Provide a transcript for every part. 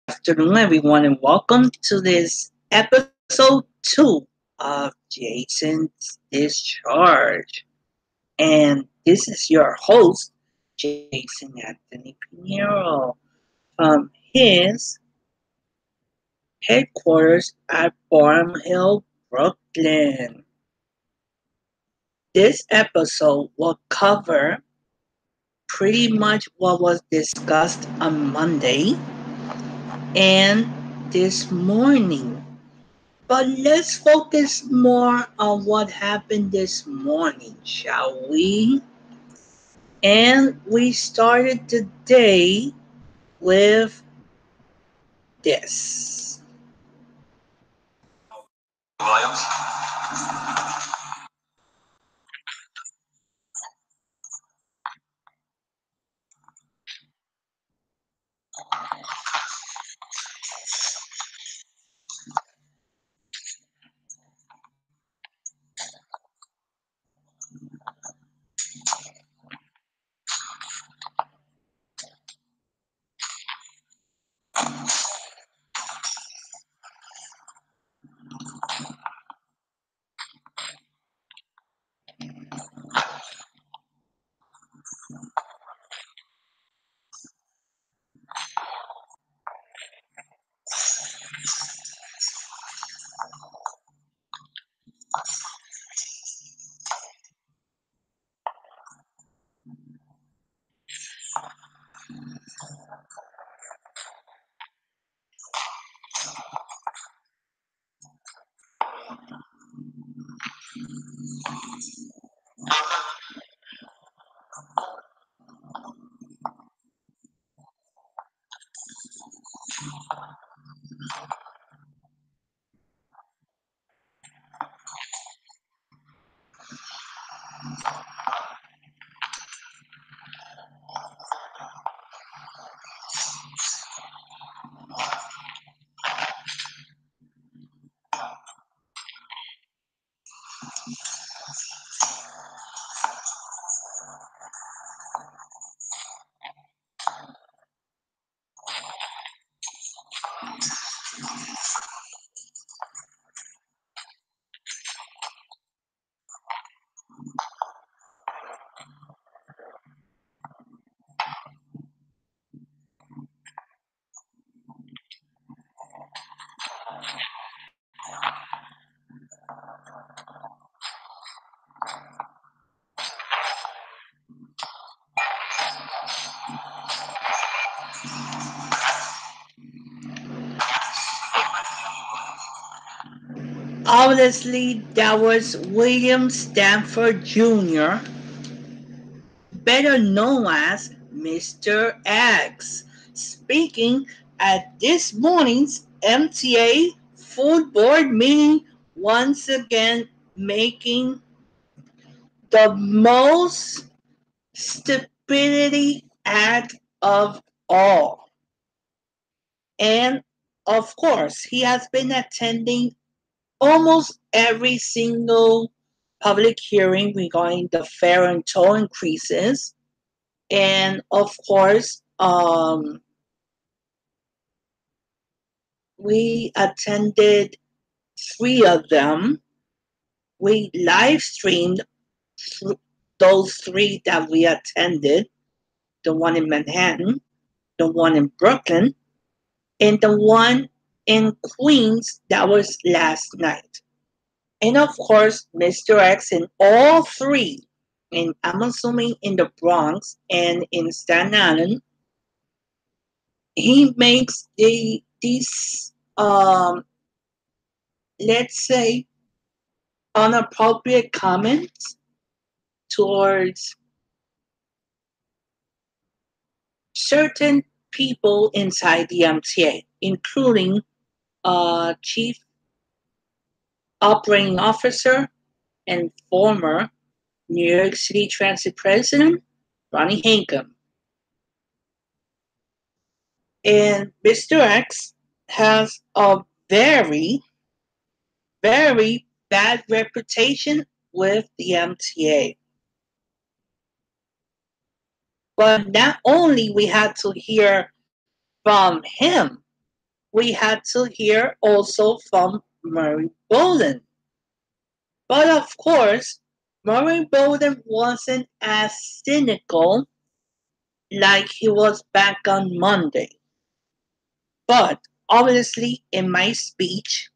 afternoon, everyone, and welcome to this episode 2 of Jason's Discharge. And this is your host, Jason Anthony Pinheiro, from his headquarters at Farm Hill, Brooklyn. This episode will cover pretty much what was discussed on Monday and this morning. But let's focus more on what happened this morning, shall we? And we started the day with this. Williams. Obviously, that was William Stanford Jr., better known as Mr. X, speaking at this morning's MTA full board meeting, once again making the most stupidity act of all. And of course, he has been attending almost every single public hearing regarding the fare and toll increases. And of course, we attended 3 of them. We live streamed those 3 that we attended, the one in Manhattan, the one in Brooklyn, and the one in Queens that was last night. And of course, Mr. X in all 3, and I'm assuming in the Bronx and in Staten Island, he makes these, let's say, inappropriate comments towards certain people inside the MTA, including Chief Operating Officer and former New York City Transit President Ronnie Hinckham. And Mr. X has a very, very bad reputation with the MTA. But not only we had to hear from him, we had to hear also from Murray Bowden. But of course, Murray Bowden wasn't as cynical like he was back on Monday. But obviously, in my speech,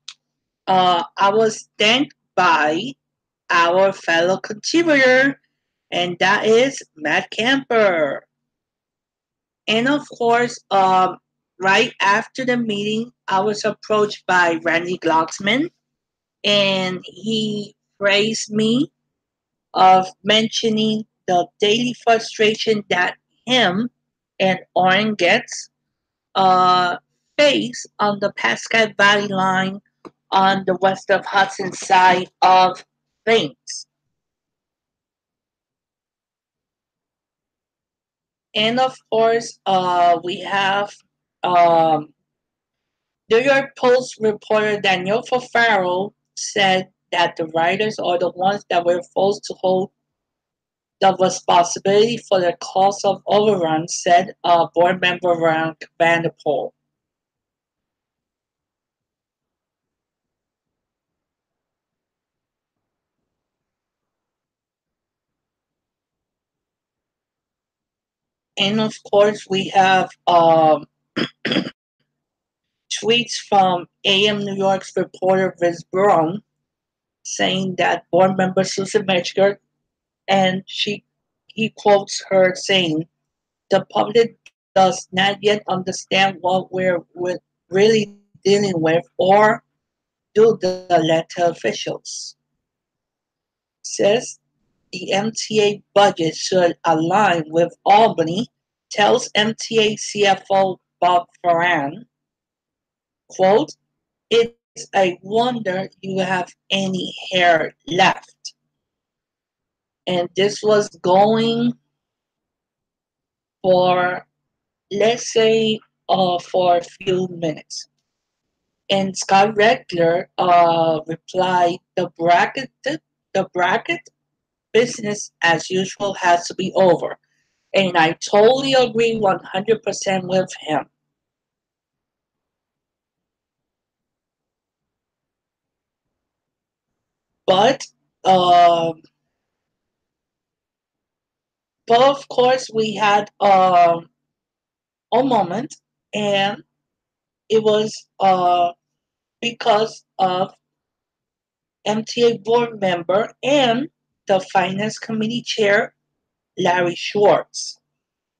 I was thanked by our fellow contributor, and that is Matt Camper. And of course, right after the meeting, I was approached by Randy Glocksman, and he praised me of mentioning the daily frustration that him and Oren gets uh, face on the Pascagoula Valley line on the west of Hudson side of things. And of course, we have um, New York Post reporter Daniel Fafaro said that the writers are the ones that were forced to hold the responsibility for the cost of overruns, said board member Frank Vanderpool. And of course, we have tweets from AM New York's reporter Liz Brown saying that board member Susan Metzger, and he quotes her saying, "The public does not yet understand what we're really dealing with, or do the elected officials." Says the MTA budget should align with Albany, tells MTA CFO Bob Ferran, quote, "It's a wonder you have any hair left." And this was going for, let's say, for a few minutes. And Scott Regler replied, the bracket business as usual has to be over." And I totally agree 100% with him. But, um, but of course, we had a moment, and it was because of MTA board member and the finance committee chair, Larry Schwartz,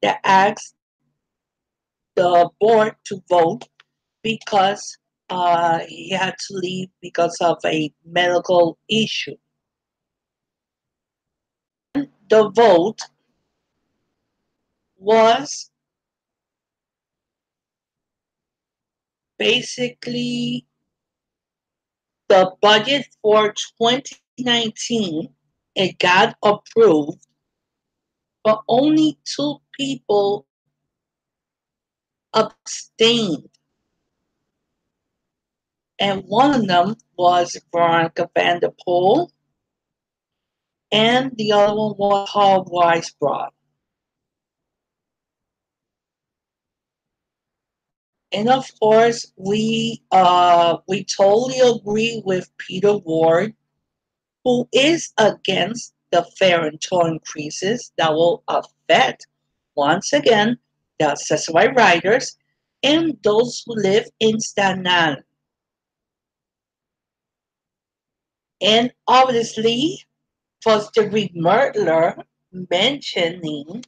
that asked the board to vote because he had to leave because of a medical issue. The vote was basically the budget for 2019. It got approved, but only two people abstained. And one of them was Veronica Vanderpool, and the other one was Paul Weisbrod. And of course, we totally agree with Peter Ward, who is against the fair and toll increases that will affect once again the accessory riders and those who live in Staten Island. And obviously, Foster Reed Mertler mentioning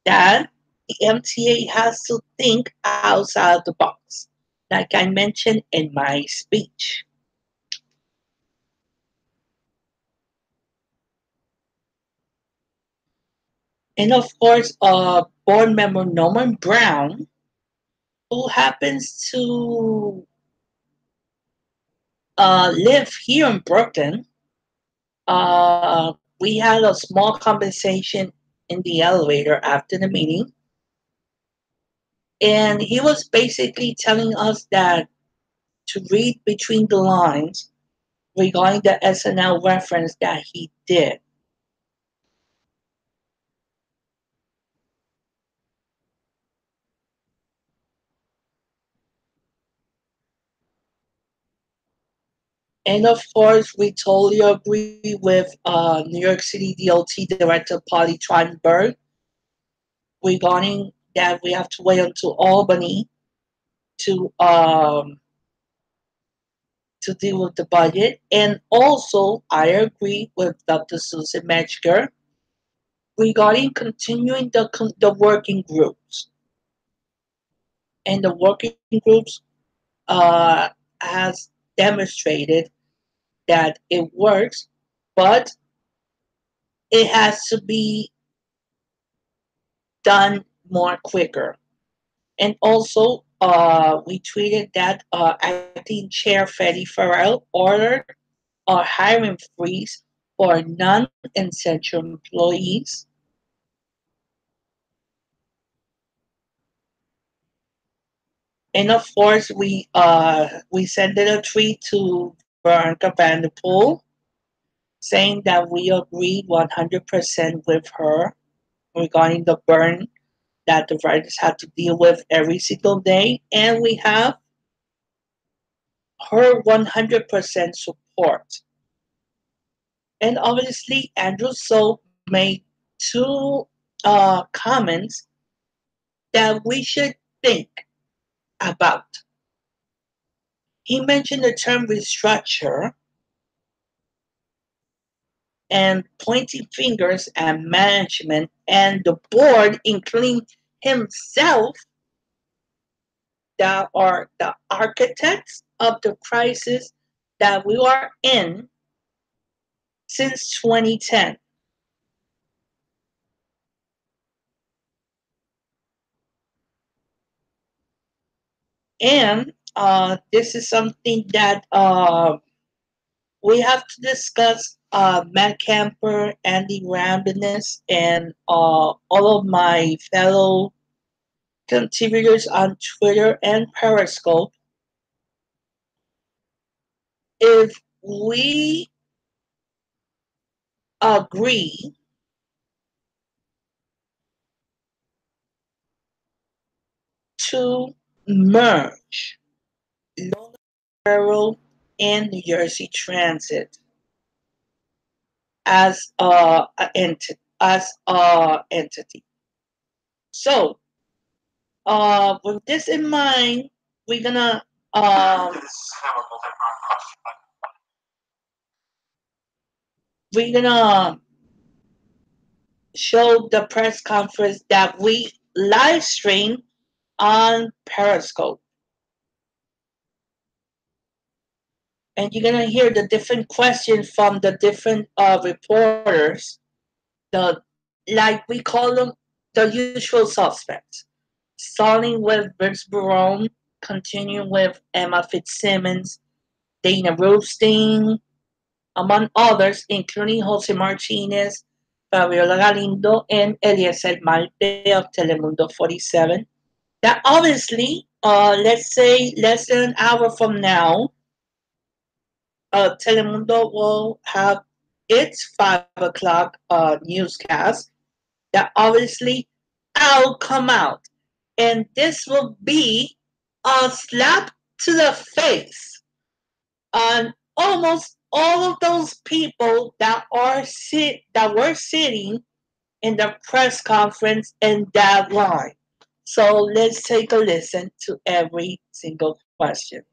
that the MTA has to think outside the box, like I mentioned in my speech. And of course, board member Norman Brown, who happens to live here in Brooklyn, we had a small conversation in the elevator after the meeting. And he was basically telling us that to read between the lines regarding the SNL reference that he did. And of course, we totally agree with New York City DOT Director Polly Trottenberg regarding that we have to wait until Albany to to deal with the budget. And also, I agree with Dr. Susan Metzger regarding continuing the working groups. And the working groups uh, has demonstrated that it works, but it has to be done more quicker. And also, we tweeted that acting chair Freddie Farrell ordered a hiring freeze for non-essential employees. And of course, we sent a tweet to Veronica Vanderpool saying that we agree 100% with her regarding the burn that the writers have to deal with every single day, and we have her 100% support. And obviously, Andrew So made two comments that we should think about. He mentioned the term restructure and pointing fingers at management and the board, including himself, that are the architects of the crisis that we are in since 2010. And this is something that we have to discuss. Matt Camper, Andy Rambinus, and all of my fellow contributors on Twitter and Periscope. If we agree to merge Logan Borough and New Jersey Transit as a entity. So, with this in mind, we're gonna um, we're gonna show the press conference that we live stream on Periscope, and you're gonna hear the different questions from the different reporters. The like we call them the usual suspects, starting with Vince Barone, continuing with Emma Fitzsimmons, Dana Rothstein, among others, including Jose Martinez, Fabiola Galindo, and Eliezer Malte of Telemundo 47. That obviously, let's say less than an hour from now, Telemundo will have its 5 o'clock newscast that obviously I'll come out. And this will be a slap to the face on almost all of those people that were sitting in the press conference in that line. So let's take a listen to every single question.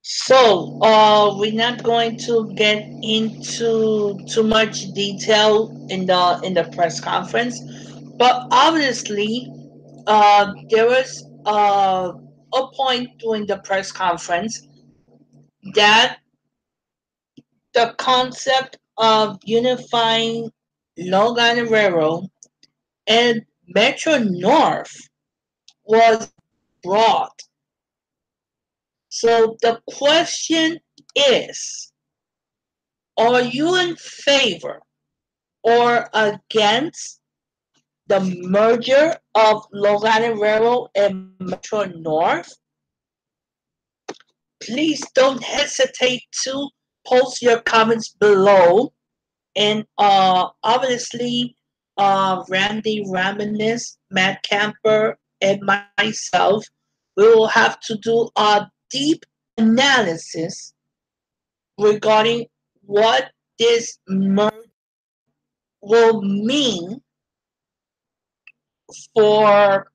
So, we're not going to get into too much detail in the press conference, but obviously, there was a point during the press conference that the concept of unifying Long Island Railroad and Metro North was brought. So the question is, are you in favor or against the merger of Long Island Railroad and Metro North? Please don't hesitate to post your comments below. And obviously, Randy Raminis, Matt Camper, and myself, we will have to do a deep analysis regarding what this merge will mean for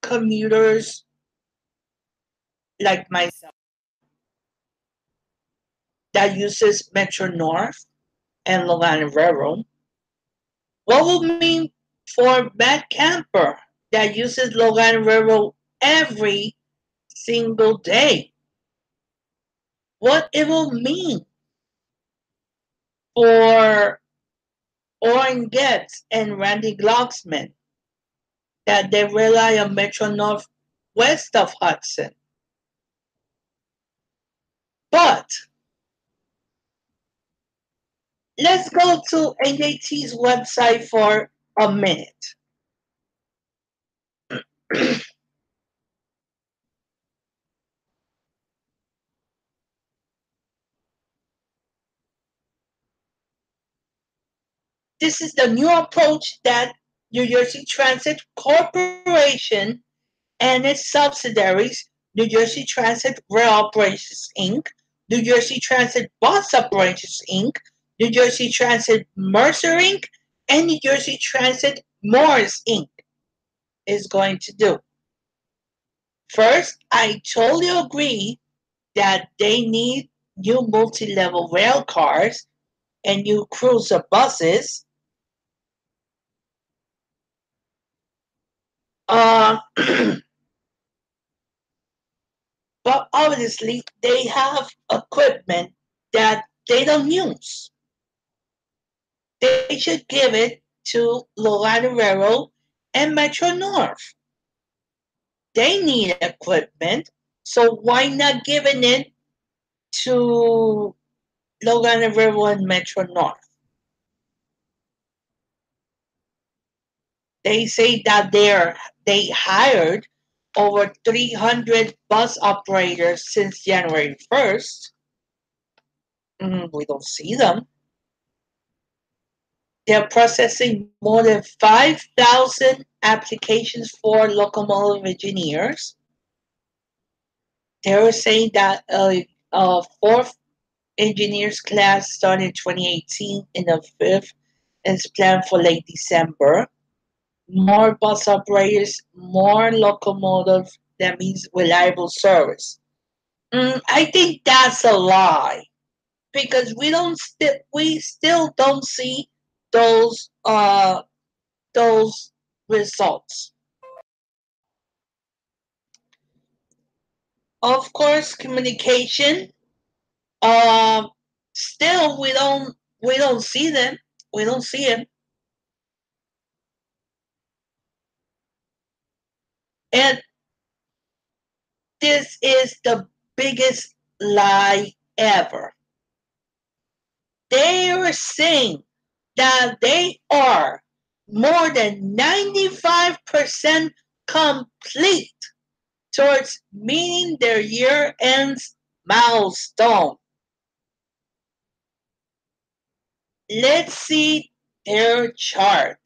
commuters like myself that uses Metro North and Long Island Railroad. What will mean for Matt Camper that uses Long Island Railroad every single day? What it will mean for Oren Getz and Randy Glocksman that they rely on Metro North west of Hudson. But let's go to NJT's website for a minute. This is the new approach that New Jersey Transit Corporation and its subsidiaries, New Jersey Transit Rail Operations Inc., New Jersey Transit Bus Operations Inc., New Jersey Transit Mercer Inc., and New Jersey Transit Morris Inc. is going to do. First, I totally agree that they need new multi-level rail cars and new cruiser buses. But obviously, they have equipment that they don't use. They should give it to Long Island Railroad and Metro North. They need equipment, so why not giving it to Long Island Railroad and Metro North? They say that they hired over 300 bus operators since January 1st. We don't see them. They're processing more than 5,000 applications for locomotive engineers. They were saying that a fourth engineers class starting in 2018 in the fifth is planned for late December. More bus operators, more locomotives. That means reliable service. I think that's a lie because we still don't see those those results. Of course, communication. Um, Still we don't see them. We don't see them, and this is the biggest lie ever. They are saying that they are more than 95% complete towards meeting their year ends milestone. Let's see their chart.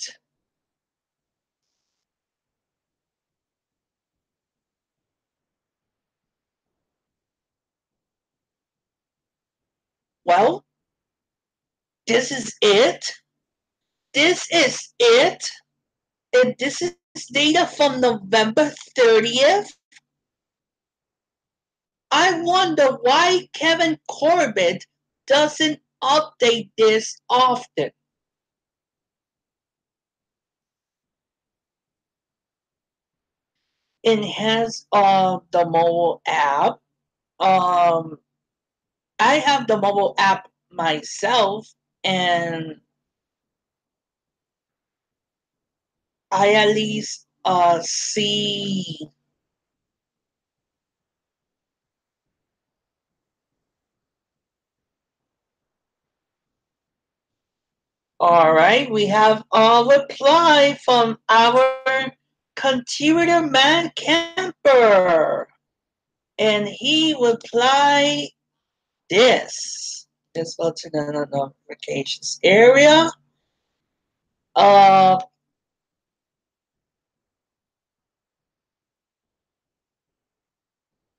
Well, this is it. This is it. And this is data from November 30th. I wonder why Kevin Corbett doesn't update this often. It has the mobile app. Um, I have the mobile app myself, and I at least see. All right, we have a reply from our contributor man camper, and he replied this. Let's go to the notifications area. Uh,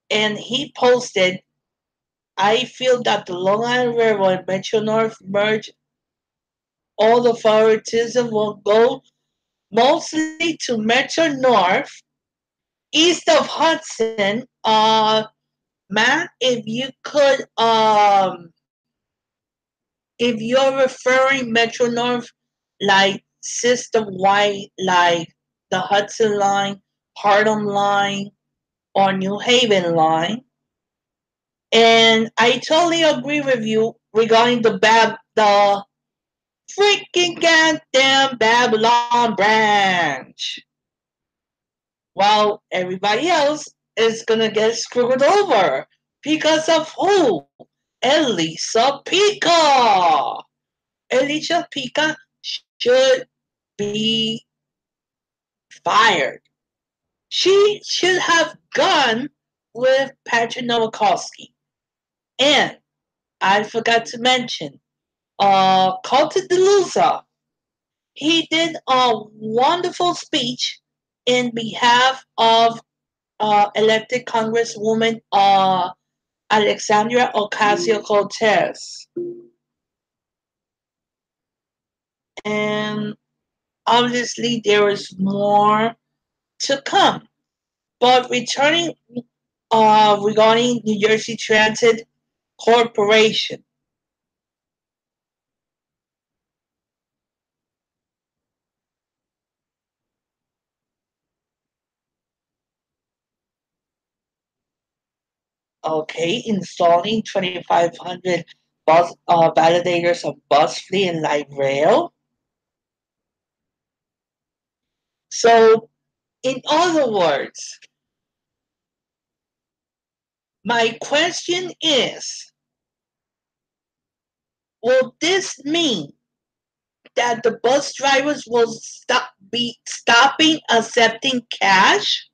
and he posted, I feel that the Long Island Railroad and Metro North merge, all the favoritism will go mostly to Metro North, east of Hudson. Matt, if you're referring Metro North like system wide, like the Hudson line, Harlem line, or New Haven line. And I totally agree with you regarding the freaking goddamn Babylon branch. While everybody else is gonna get screwed over because of who? Elisa Pica. Elisa Pica should be fired. She should have gone with Patrick Nowakowski. And I forgot to mention, Colton DeLuza. He did a wonderful speech in behalf of elected Congresswoman Alexandria Ocasio Cortez. And obviously, there is more to come. But returning regarding New Jersey Transit Corporation. Okay, installing 2,500 bus validators of bus fleet and light rail. So, in other words, my question is, will this mean that the bus drivers will be stopping accepting cash?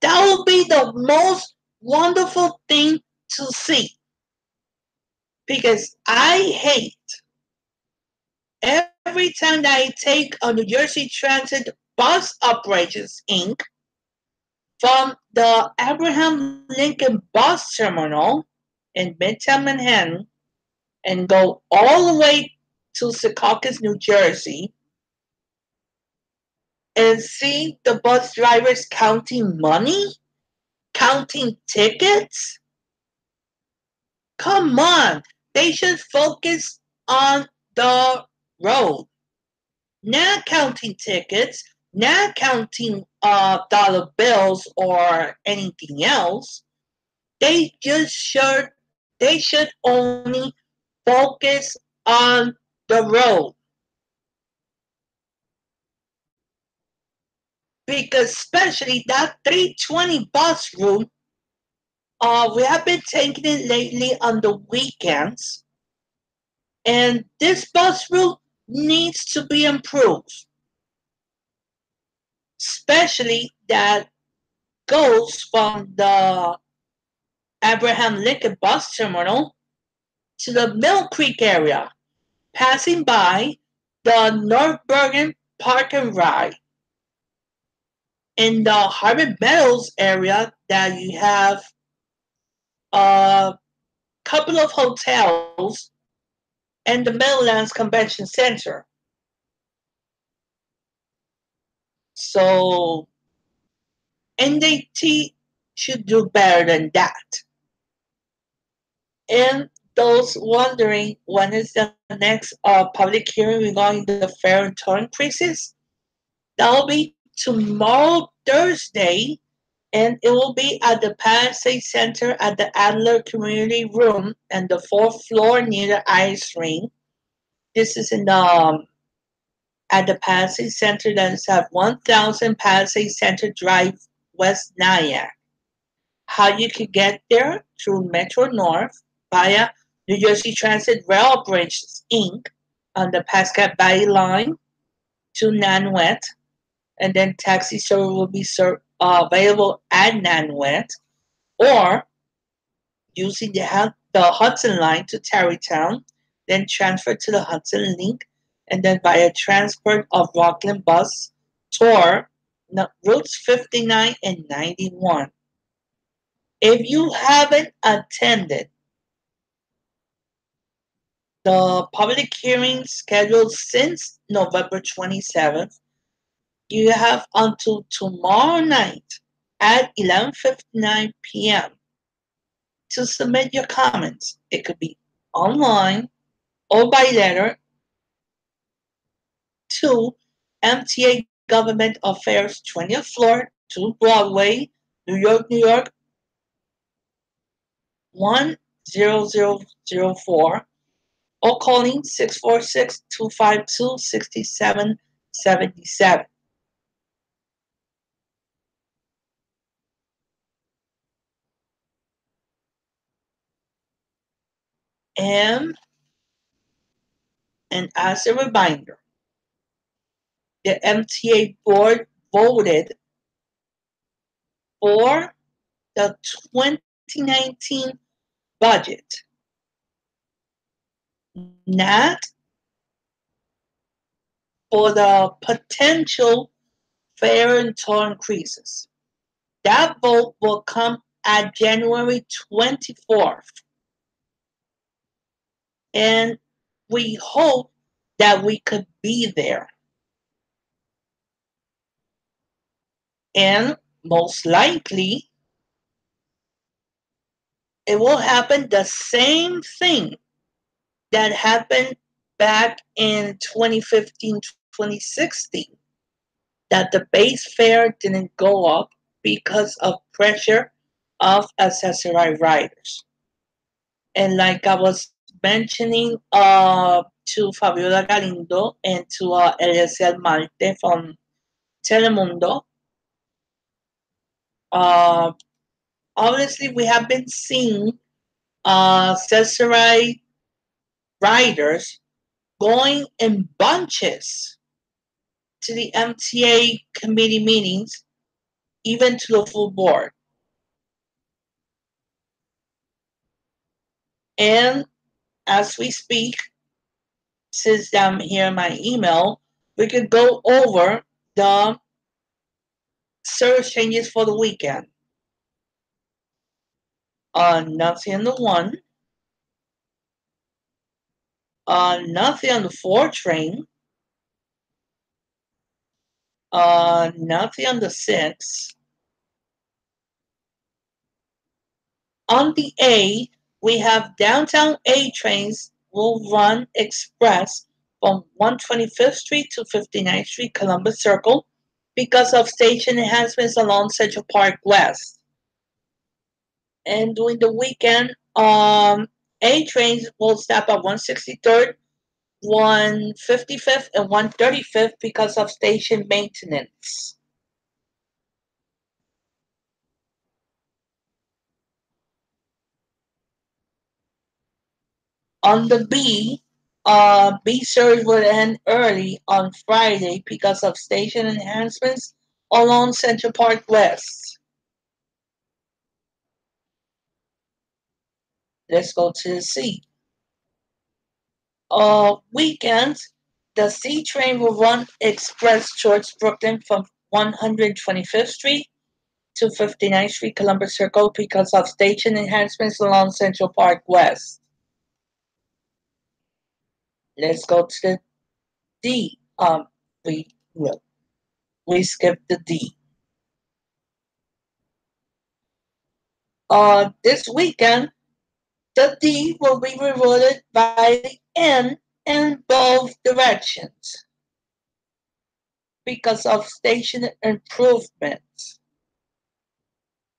That would be the most wonderful thing to see. Because I hate every time that I take a New Jersey Transit Bus Operations Inc. from the Abraham Lincoln Bus Terminal in Midtown Manhattan and go all the way to Secaucus, New Jersey, and see the bus drivers counting money, counting tickets? Come on, they should focus on the road, not counting tickets, not counting dollar bills or anything else. They should only focus on the road. Because especially that 320 bus route, we have been taking it lately on the weekends, and this bus route needs to be improved, especially that goes from the Abraham Lincoln Bus Terminal to the Mill Creek area, passing by the North Bergen Park and Ride. In the Harvard Meadows area, that you have a couple of hotels and the Meadowlands Convention Center. So NDT should do better than that. And those wondering when is the next public hearing regarding the fare and toll increases, that will be tomorrow, Thursday, and it will be at the Palisades Center at the Adler Community Room and the fourth floor near the ice rink. This is in at the Palisades Center that is at 1000 Palisades Center Drive, West Nyack. How you can get there through Metro North via New Jersey Transit Rail Bridges Inc. on the Pascagoula Valley line to Nanuet, and then taxi service will be available at Nanuet, or using the Hudson line to Tarrytown, then transfer to the Hudson Link, and then via transport of Rockland Bus tour routes 59 and 91. If you haven't attended the public hearings scheduled since November 27th, you have until tomorrow night at 11:59 p.m. to submit your comments. It could be online or by letter to MTA Government Affairs, 20th floor, 2 Broadway, New York 10004, or calling 646-252-6777. And as a reminder, the MTA board voted for the 2019 budget, not for the potential fare and toll increases. That vote will come at January 24th. And we hope that we could be there. And most likely, it will happen the same thing that happened back in 2015, 2016, that the base fare didn't go up because of pressure of accessory riders. And like I was mentioning to Fabiola Galindo and to Eliezer Malte from Telemundo, uh, obviously we have been seeing accessory riders going in bunches to the MTA committee meetings, even to the full board. And as we speak, since I'm here in my email, we could go over the service changes for the weekend. On Nancy and the One, Nothing on the 4 train. Nothing on the 6. On the A, we have downtown A trains will run express from 125th Street to 59th Street, Columbus Circle, because of station enhancements along Central Park West. And during the weekend, A trains will stop at 163rd, 155th, and 135th because of station maintenance. On the B service will end early on Friday because of station enhancements along Central Park West. Let's go to the C. Weekends, the C train will run express towards Brooklyn from 125th Street to 59th Street, Columbus Circle because of station enhancements along Central Park West. Let's go to the D. We we skipped the D. This weekend, the D will be rewarded by the N in both directions because of station improvements.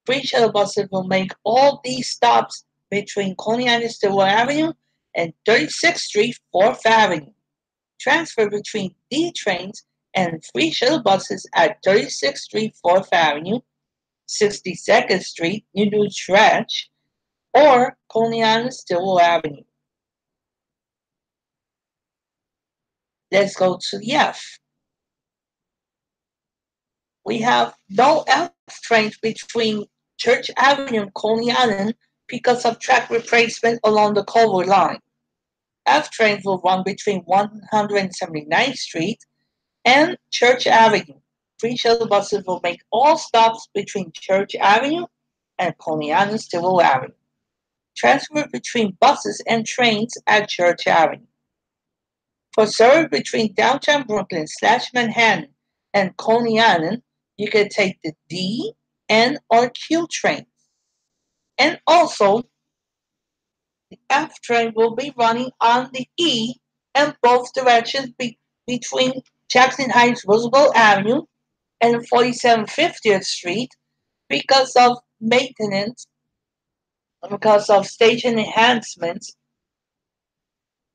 Free shuttle buses will make all these stops between Coney Island Stillwell Avenue and 36th Street, 4th Avenue. Transfer between D trains and free shuttle buses at 36th Street, 4th Avenue, 62nd Street, New Discharge, or Coney Island Stillwell Avenue. Let's go to the F. We have no F trains between Church Avenue and Coney Island because of track replacement along the Culver line. F trains will run between 179th Street and Church Avenue. Free shuttle buses will make all stops between Church Avenue and Coney Island Stillwell Avenue. Transfer between buses and trains at Church Avenue. For service between downtown Brooklyn / Manhattan and Coney Island, you can take the D, N, or Q trains. And also, the F train will be running on the E in both directions between Jackson Heights Roosevelt Avenue and 4750th Street because of maintenance, because of station enhancements,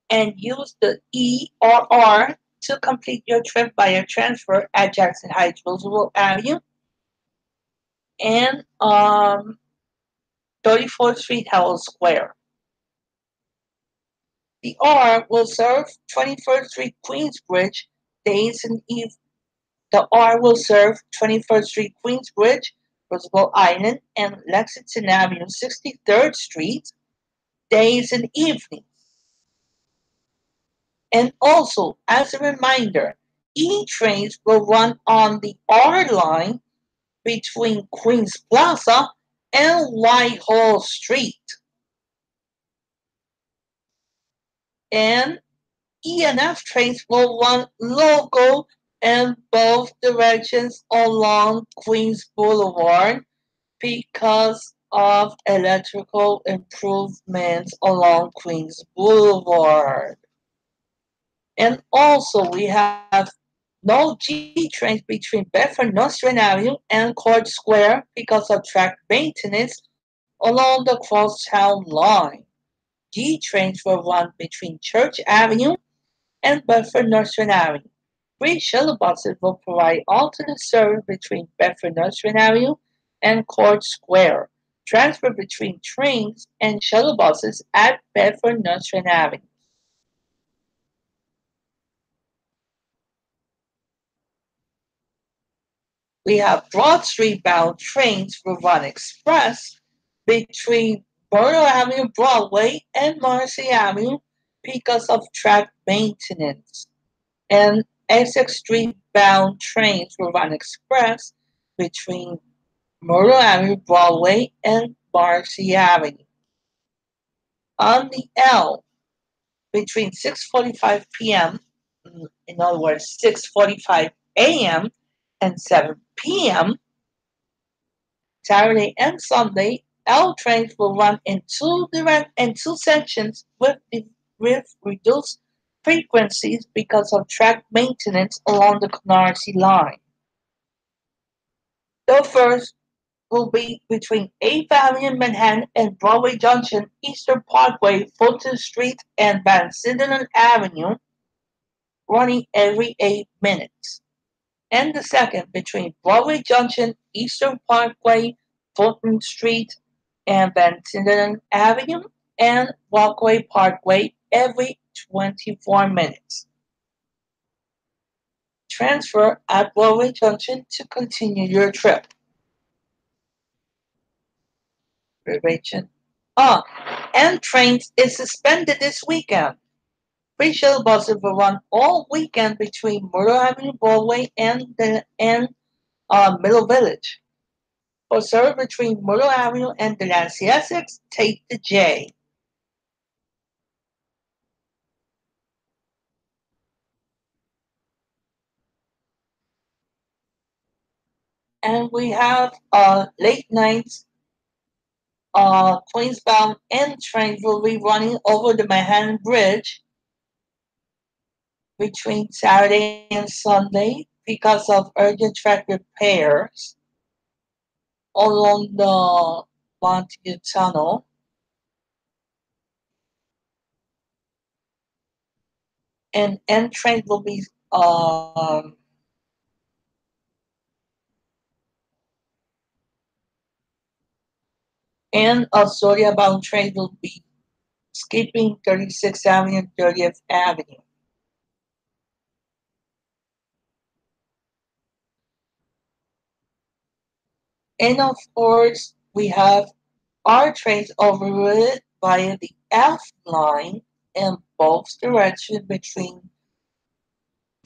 and use the E or R to complete your trip by a transfer at Jackson Heights Roosevelt Avenue and 34th Street Howell Square. The R will serve 21st Street Queensbridge days and evenings. The R will serve 21st Street Queensbridge, Roosevelt Island, and Lexington Avenue, 63rd Street days and evenings. And also, as a reminder, E trains will run on the R line between Queens Plaza and Whitehall Street. And E and F trains will run local in both directions along Queens Boulevard because of electrical improvements along Queens Boulevard. And also, we have no G trains between Bedford Nostrand Avenue and Court Square because of track maintenance along the crosstown line. G trains will run between Church Avenue and Bedford Nostrand Avenue. Free shuttle buses will provide alternate service between Bedford Nostrand Avenue and Court Square. Transfer between trains and shuttle buses at Bedford Nostrand Avenue. We have Broad Street bound trains will run express between Myrtle Avenue, Broadway, and Marcy Avenue because of track maintenance. And Essex Street bound trains will run express between Myrtle Avenue, Broadway, and Marcy Avenue. On the L, between 6:45 p.m., in other words, 6:45 a.m. and 7 p.m., Saturday and Sunday, L trains will run in two sections with reduced frequencies because of track maintenance along the Canarsie line. The first will be between 8th Avenue, Manhattan, and Broadway Junction, Eastern Parkway, Fulton Street, and Van Sinderen Avenue, running every 8 minutes. And the second between Broadway Junction, Eastern Parkway, Fulton Street, and Van Sinderen Avenue, and Walkway Parkway every 24 minutes. Transfer at Broadway Junction to continue your trip. Reservation. Ah, and trains is suspended this weekend. Free shuttle buses will run all weekend between Myrtle Avenue, Broadway, and Middle Village. For service between Myrtle Avenue and Delancey, Essex, take the J. And we have late nights. Queensbound N trains will be running over the Manhattan Bridge between Saturday and Sunday because of urgent track repairs along the Montague Tunnel. And N train will be and Astoria bound train will be skipping 36th Avenue and 30th Avenue. And of course, we have our trains overloaded via the F line in both directions between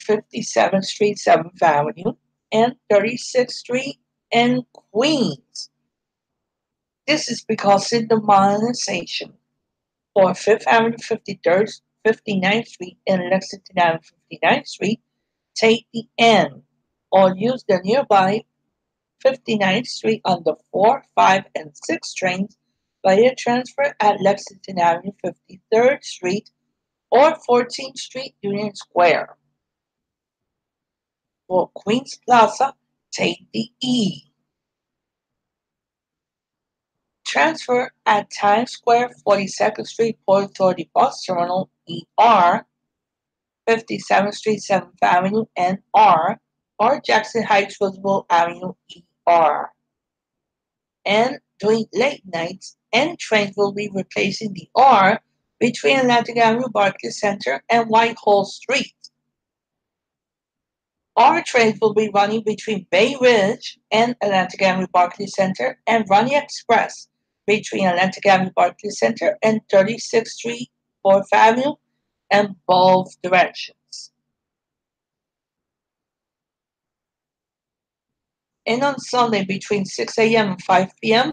57th Street, 7th Avenue, and 36th Street and Queens. This is because in the modernization for 5th Avenue, 53rd, 59th Street, and Lexington Avenue, 59th Street, take the N or use the nearby 59th Street on the 4, 5, and 6 trains via transfer at Lexington Avenue, 53rd Street, or 14th Street, Union Square. For Queens Plaza, take the E. Transfer at Times Square, 42nd Street, Port Authority Bus Terminal, ER, 57th Street, 7th Avenue, NR, or Jackson Heights, Roosevelt Avenue, ER. And during late nights, N trains will be replacing the R between Atlantic Avenue, Barclays Center, and Whitehall Street. R trains will be running between Bay Ridge and Atlantic Avenue, Barclays Center, and Ronnie Express between Atlantic Avenue, Barclays Center, and 36th Street, 4th Avenue, and both directions. And on Sunday between 6 a.m. and 5 p.m.,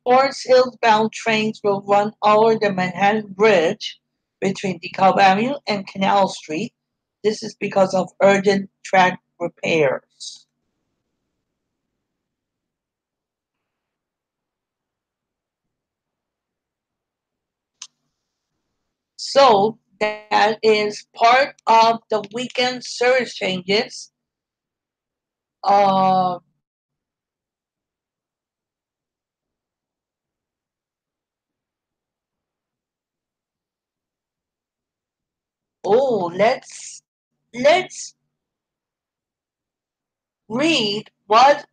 Forest Hills bound trains will run over the Manhattan Bridge between DeKalb Avenue and Canal Street. This is because of urgent track repairs. So that is part of the weekend service changes. Uh, let's read what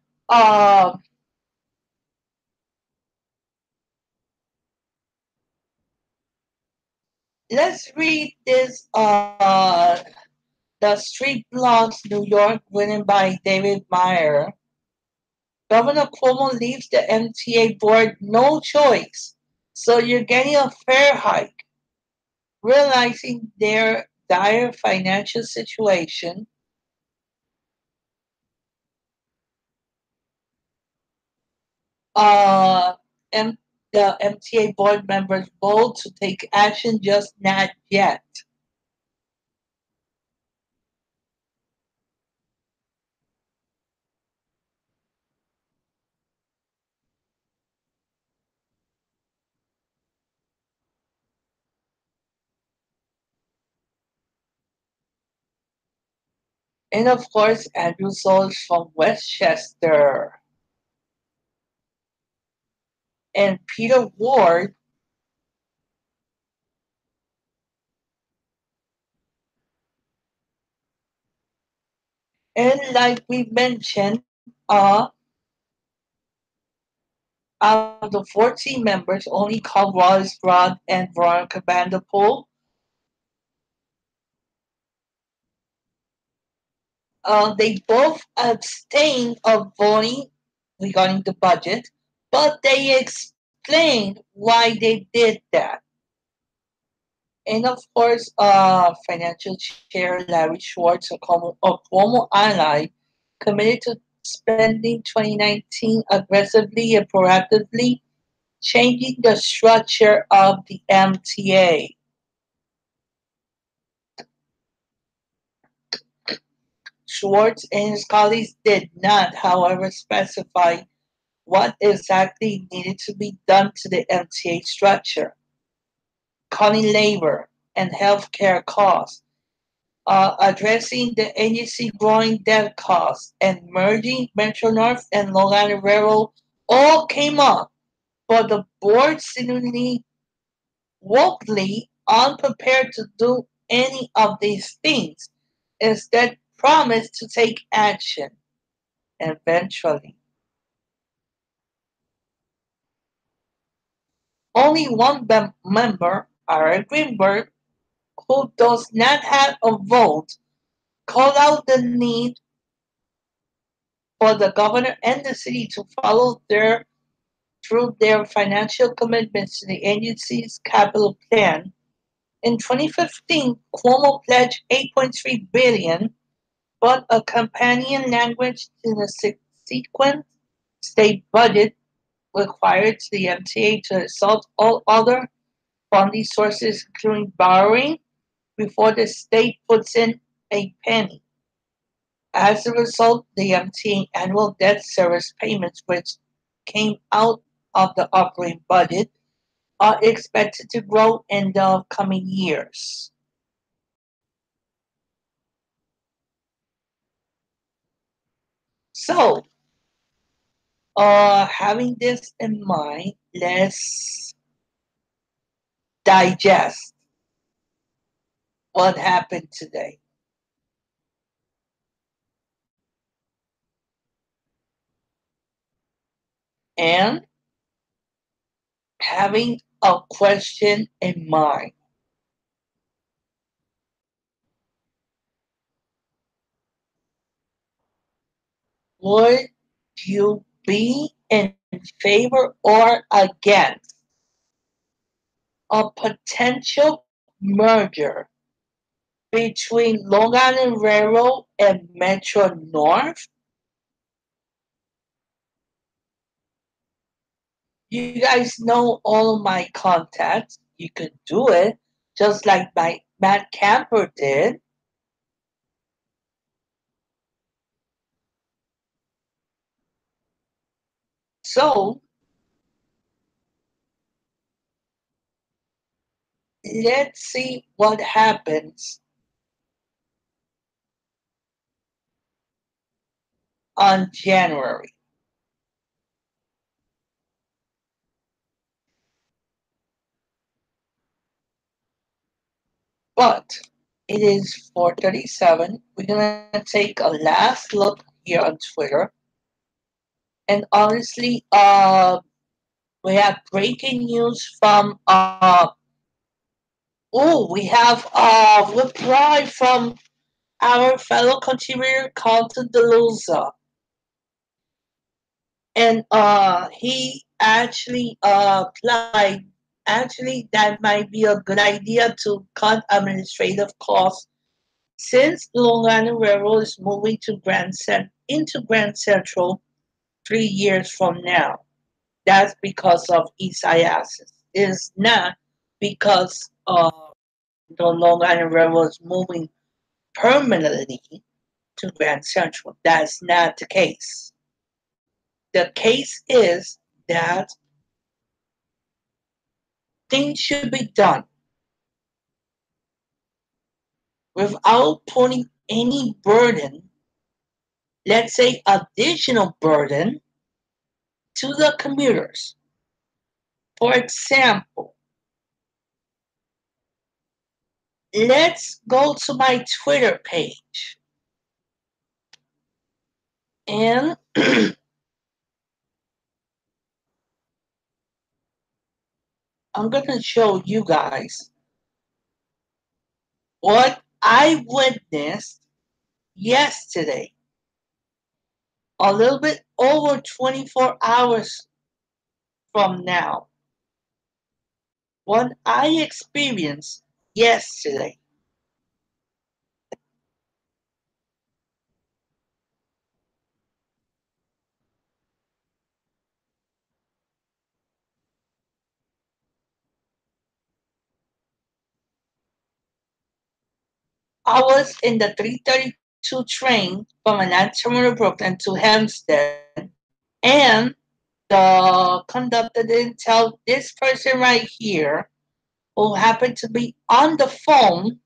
let's read this the Street Blocks New York written by David Meyer. Governor Cuomo leaves the MTA board no choice, so you're getting a fair hike. Realizing their dire financial situation, uh, M- The MTA board members bold to take action, just not yet. And of course, Andrew Souls from Westchester and Peter Ward. And like we mentioned, out of the 14 members, only Carl Wallace Broad and Veronica Vanderpool. They both abstained of voting regarding the budget, but they explained why they did that. And of course, financial chair Larry Schwartz of Cuomo Ally committed to spending 2019 aggressively and proactively, changing the structure of the MTA. Schwartz and his colleagues did not, however, specify what exactly needed to be done to the MTA structure, cutting labor and healthcare costs, addressing the agency growing debt costs, and merging Metro North and Long Island Railroad all came up, but the board seemingly woefully unprepared to do any of these things, instead promised to take action eventually. Only one member, Ira Greenberg, who does not have a vote, called out the need for the governor and the city to follow through their financial commitments to the agency's capital plan. In 2015, Cuomo pledged 8.3 billion, but a companion language to the subsequent state budget required the MTA to exhaust all other funding sources, including borrowing, before the state puts in a penny. As a result, the MTA annual debt service payments, which came out of the operating budget, are expected to grow in the coming years. So, having this in mind, let's digest what happened today. And having a question in mind. Would you be in favor or against a potential merger between Long Island Railroad and Metro North? You guys know all of my contacts. You could do it just like my Matt Camper did. So let's see what happens on January. But it is 4:37. We're gonna take a last look here on Twitter. And honestly, we have breaking news from we have a reply from our fellow contributor Carlton DeLuza. And he actually applied. Actually, that might be a good idea to cut administrative costs since Long Island Railroad is moving to into Grand Central 3 years from now. That's because of Isaias. It's not because the Long Island Railroad is moving permanently to Grand Central. That's not the case. The case is that things should be done without putting any burden, let's say additional burden, to the commuters. For example, let's go to my Twitter page and I'm going to show you guys what I witnessed yesterday, a little bit over 24 hours from now. What I experienced yesterday. I was in the 332 train from Atlanta, Brooklyn to Hempstead, and the conductor didn't tell this person right here, who happened to be on the phone,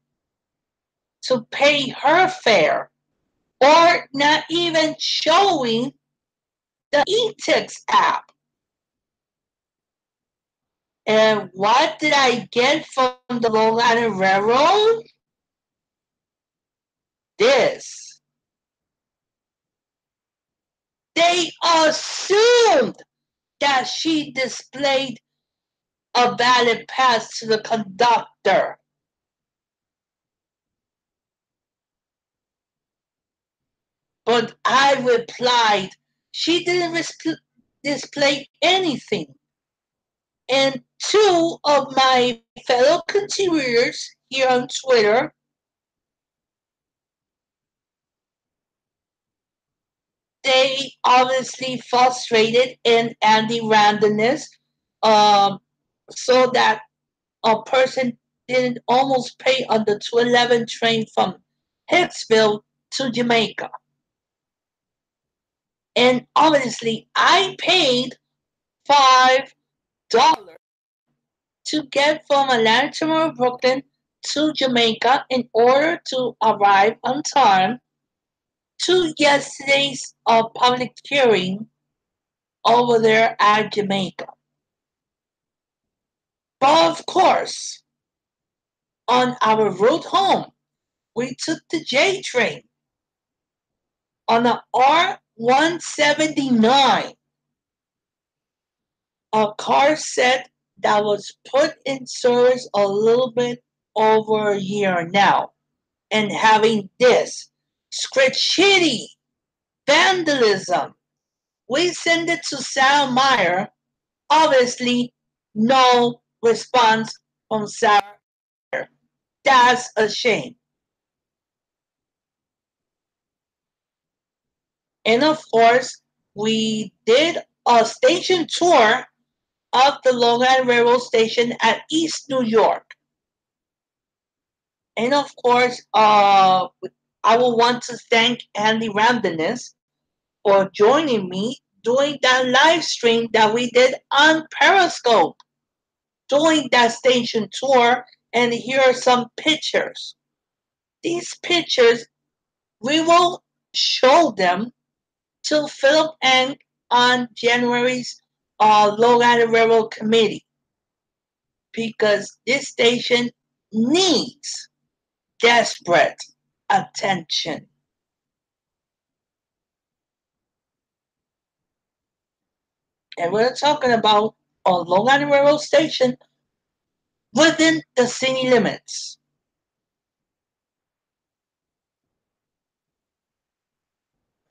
to pay her fare, or not even showing the e-tix app. And what did I get from the Long Island Railroad? This. They assumed that she displayed a valid pass to the conductor. But I replied, she didn't display anything. And two of my fellow contributors here on Twitter, they obviously frustrated and Andy randomness, um, so that a person didn't almost pay on the 211 train from Hicksville to Jamaica. And obviously, I paid $5 to get from Atlanta, Brooklyn to Jamaica in order to arrive on time to yesterday's public hearing over there at Jamaica. But of course, on our route home, we took the J train on the R179, a car set that was put in service a little bit over a year now, and having this scratchity vandalism. We send it to Sarah Meyer. Obviously, no response from Sarah. That's a shame. And of course, we did a station tour of the Long Island Railroad Station at East New York. And of course, I will want to thank Andy Randomness for joining me doing that live stream that we did on Periscope, doing that station tour. And here are some pictures. These pictures, we will show them to Philip Ng on January's Long Island Railroad Committee, because this station needs desperate attention. And we're talking about a Long Island Railroad station within the city limits.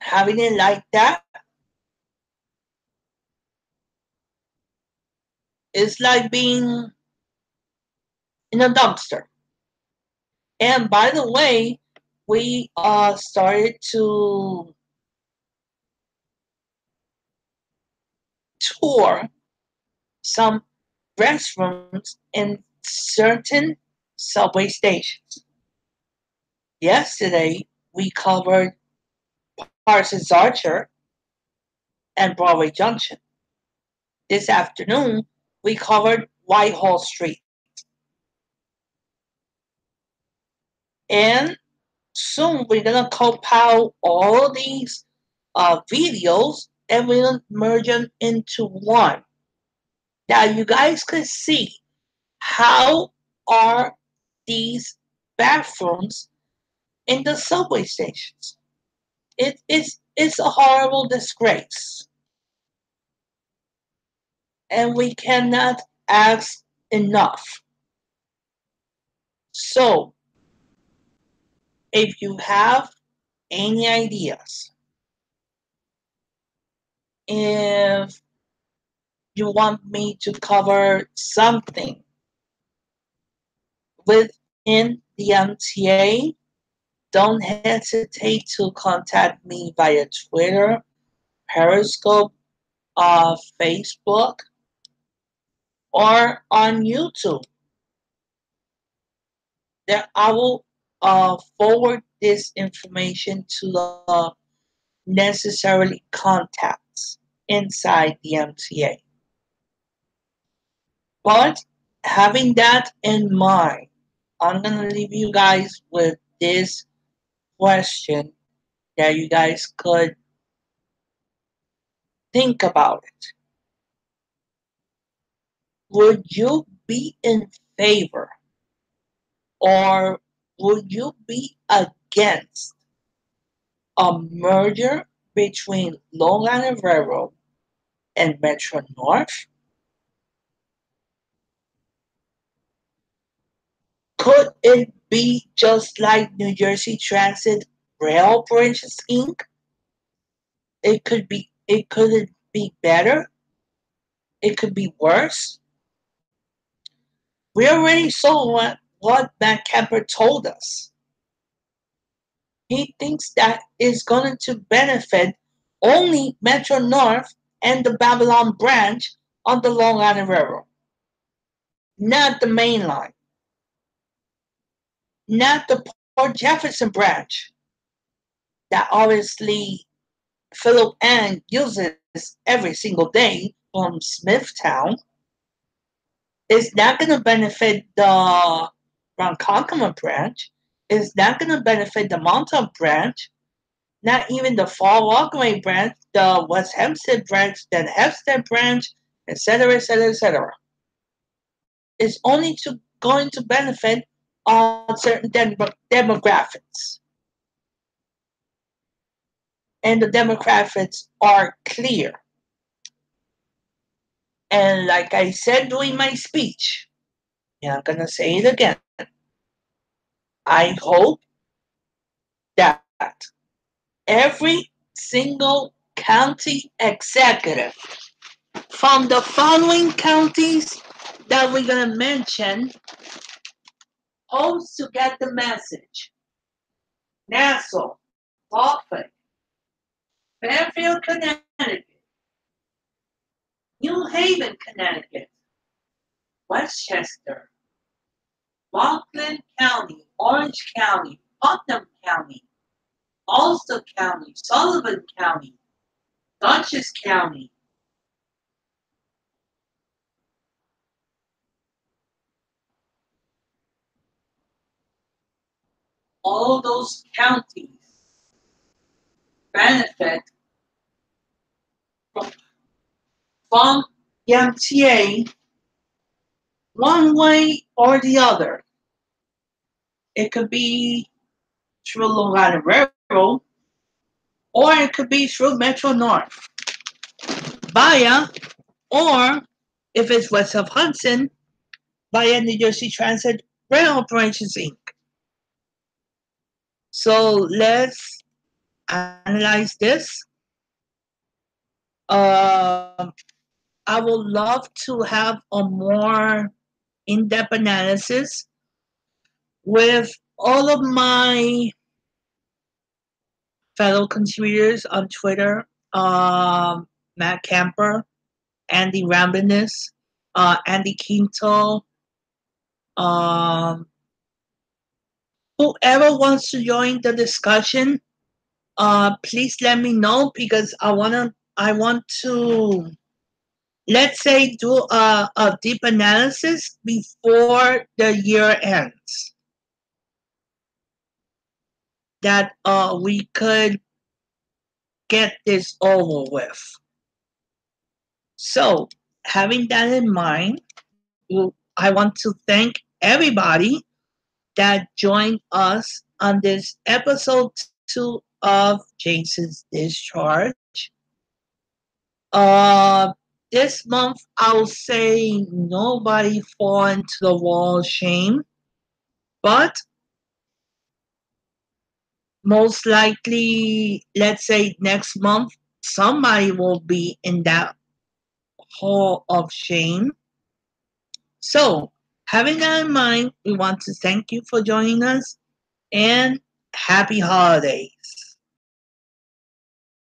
Having it like that is like being in a dumpster. And by the way, we started to tour some restrooms in certain subway stations. Yesterday, we covered Parsons Archer and Broadway Junction. This afternoon, we covered Whitehall Street. And soon we're going to compile all these videos and we're going to merge them into one. Now you guys can see how are these bathrooms in the subway stations. It's a horrible disgrace. And we cannot ask enough. So, if you have any ideas, if you want me to cover something within the MTA, don't hesitate to contact me via Twitter, Periscope, Facebook, or on YouTube. Then I will forward this information to the necessarily contacts inside the MTA. But having that in mind, I'm going to leave you guys with this question that you guys could think about it. Would you be in favor or would you be against a merger between Long Island Railroad and Metro North? Could it be just like New Jersey Transit Rail Operations Inc.? It could be better. It could be worse. We already saw what Matt Kemper told us. He thinks that is going to benefit only Metro North and the Babylon branch on the Long Island Railroad, not the main line, not the Port Jefferson branch that obviously Philip N uses every single day from Smithtown. It's not going to benefit the Ronkonkoma branch. It's not going to benefit the Montauk branch. Not even the Fall Rockaway branch, the West Hempstead branch, the Hempstead branch, etc., etc., etc. It's only going to benefit on certain demographics. And the demographics are clear. And like I said during my speech, and I'm going to say it again, I hope that every single county executive from the following counties that we're going to mention hopes to get the message: Nassau, Norfolk, Fairfield, Connecticut, New Haven, Connecticut, Westchester, Rockland County, Orange County, Putnam County, Ulster County, Sullivan County, Dutchess County, all those counties benefit from the MTA one way or the other. It could be through Long Island Railroad, or it could be through Metro North, via, or if it's west of Hudson, via New Jersey Transit Rail Operations Inc. So let's analyze this. Um, I would love to have a more in-depth analysis with all of my fellow contributors on Twitter, Matt Camper, Andy Rambinus, Andy Quinto, um, whoever wants to join the discussion, please let me know because I want to, let's say, do a deep analysis before the year ends that we could get this over with. So, having that in mind, I want to thank everybody that joined us on this episode 2 of Jason's Discharge. Uh, this month, I'll say nobody fall into the wall of shame, but most likely, let's say next month, somebody will be in that hall of shame. So, having that in mind, we want to thank you for joining us and happy holidays.